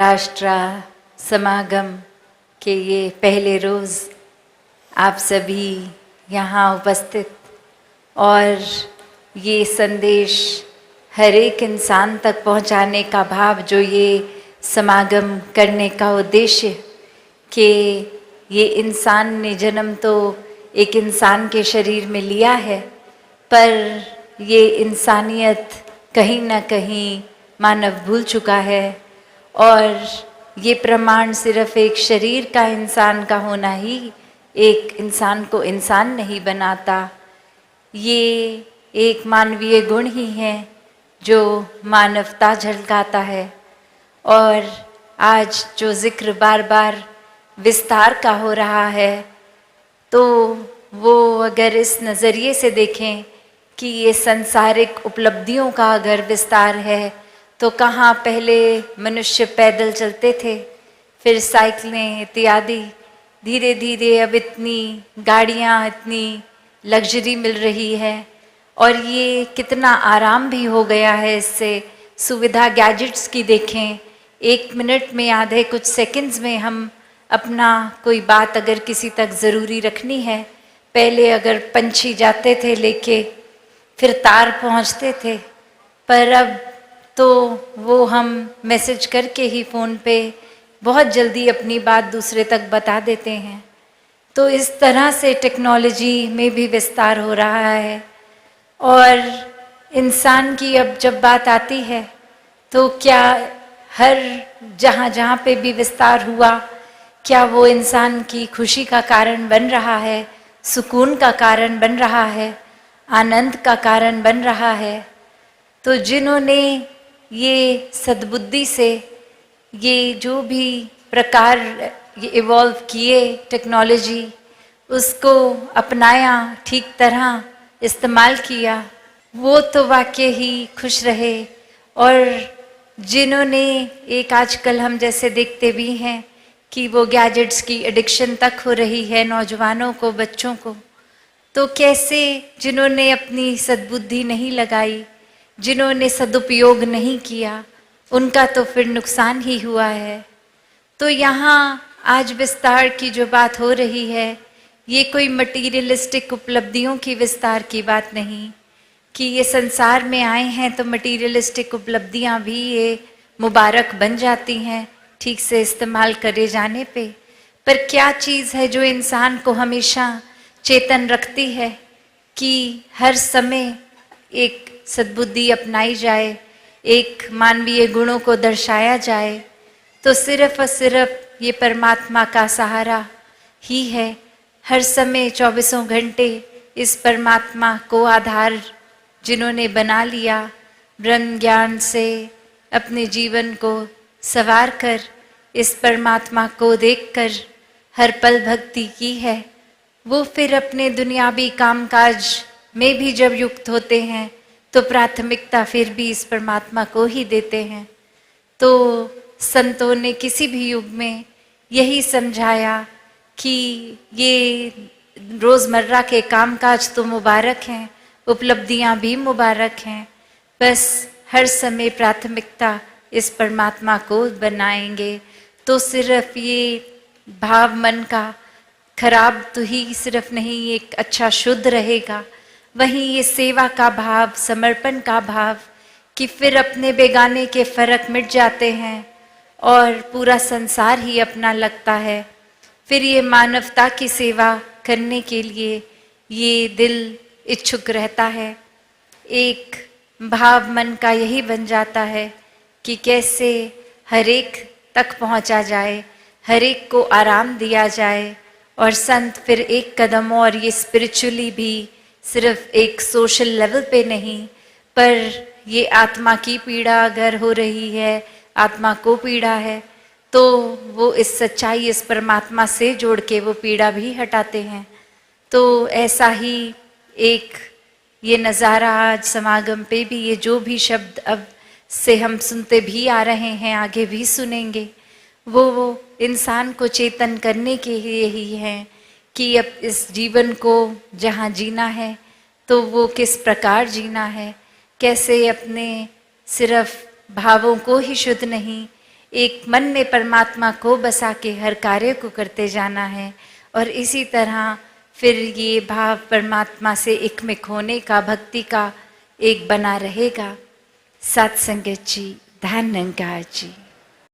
राष्ट्र समागम के ये पहले रोज़ आप सभी यहाँ उपस्थित और ये संदेश हर एक इंसान तक पहुँचाने का भाव, जो ये समागम करने का उद्देश्य कि ये इंसान ने जन्म तो एक इंसान के शरीर में लिया है, पर ये इंसानियत कहीं ना कहीं मानव भूल चुका है। और ये प्रमाण सिर्फ एक शरीर का इंसान का होना ही एक इंसान को इंसान नहीं बनाता। ये एक मानवीय गुण ही है जो मानवता झलकाता है। और आज जो जिक्र बार बार विस्तार का हो रहा है, तो वो अगर इस नज़रिए से देखें कि ये सांसारिक उपलब्धियों का अगर विस्तार है, तो कहाँ पहले मनुष्य पैदल चलते थे, फिर साइकिलें इत्यादि, धीरे धीरे अब इतनी गाड़ियाँ, इतनी लग्जरी मिल रही है और ये कितना आराम भी हो गया है। इससे सुविधा गैजेट्स की देखें, 1 मिनट में, आधे कुछ सेकंड्स में हम अपना कोई बात अगर किसी तक ज़रूरी रखनी है, पहले अगर पंछी जाते थे लेके, फिर तार पहुँचते थे, पर अब तो वो हम मैसेज करके ही फ़ोन पे बहुत जल्दी अपनी बात दूसरे तक बता देते हैं। तो इस तरह से टेक्नोलॉजी में भी विस्तार हो रहा है। और इंसान की अब जब बात आती है, तो क्या हर जहाँ पे भी विस्तार हुआ, क्या वो इंसान की खुशी का कारण बन रहा है, सुकून का कारण बन रहा है, आनंद का कारण बन रहा है? तो जिन्होंने ये सद्बुद्धि से ये जो भी प्रकार ये इवॉल्व किए टेक्नोलॉजी, उसको अपनाया, ठीक तरह इस्तेमाल किया, वो तो वाकई ही खुश रहे। और जिन्होंने एक आजकल हम जैसे देखते भी हैं कि वो गैजेट्स की एडिक्शन तक हो रही है नौजवानों को, बच्चों को, तो कैसे जिन्होंने अपनी सद्बुद्धि नहीं लगाई, जिन्होंने सदुपयोग नहीं किया, उनका तो फिर नुकसान ही हुआ है। तो यहाँ आज विस्तार की जो बात हो रही है, ये कोई मटीरियलिस्टिक उपलब्धियों की विस्तार की बात नहीं कि ये संसार में आए हैं तो मटीरियलिस्टिक उपलब्धियाँ भी ये मुबारक बन जाती हैं ठीक से इस्तेमाल करे जाने पे। पर क्या चीज़ है जो इंसान को हमेशा चेतन रखती है कि हर समय एक सद्बुद्धि अपनाई जाए, एक मानवीय गुणों को दर्शाया जाए? तो सिर्फ और सिर्फ ये परमात्मा का सहारा ही है। हर समय 24 घंटे इस परमात्मा को आधार जिन्होंने बना लिया, ब्रह्म ज्ञान से अपने जीवन को संवार कर, इस परमात्मा को देखकर हर पल भक्ति की है, वो फिर अपने दुनियावी कामकाज में भी जब युक्त होते हैं तो प्राथमिकता फिर भी इस परमात्मा को ही देते हैं। तो संतों ने किसी भी युग में यही समझाया कि ये रोज़मर्रा के कामकाज तो मुबारक हैं, उपलब्धियां भी मुबारक हैं, बस हर समय प्राथमिकता इस परमात्मा को बनाएंगे तो सिर्फ ये भाव मन का खराब तो ही सिर्फ नहीं, एक अच्छा शुद्ध रहेगा। वहीं ये सेवा का भाव, समर्पण का भाव, कि फिर अपने बेगाने के फर्क मिट जाते हैं और पूरा संसार ही अपना लगता है। फिर ये मानवता की सेवा करने के लिए ये दिल इच्छुक रहता है। एक भाव मन का यही बन जाता है कि कैसे हर एक तक पहुंचा जाए, हर एक को आराम दिया जाए। और संत फिर एक कदम और, ये स्पिरिचुअली भी सिर्फ एक सोशल लेवल पे नहीं, पर ये आत्मा की पीड़ा अगर हो रही है, आत्मा को पीड़ा है, तो वो इस सच्चाई, इस परमात्मा से जोड़ के वो पीड़ा भी हटाते हैं। तो ऐसा ही एक ये नज़ारा आज समागम पे भी, ये जो भी शब्द अब से हम सुनते भी आ रहे हैं, आगे भी सुनेंगे, वो इंसान को चेतन करने के लिए ही है कि अब इस जीवन को जहाँ जीना है तो वो किस प्रकार जीना है, कैसे अपने सिर्फ भावों को ही शुद्ध नहीं, एक मन में परमात्मा को बसा के हर कार्य को करते जाना है। और इसी तरह फिर ये भाव परमात्मा से एकमिक होने का, भक्ति का एक बना रहेगा। सत्संगत जी, धन्यवाद जी।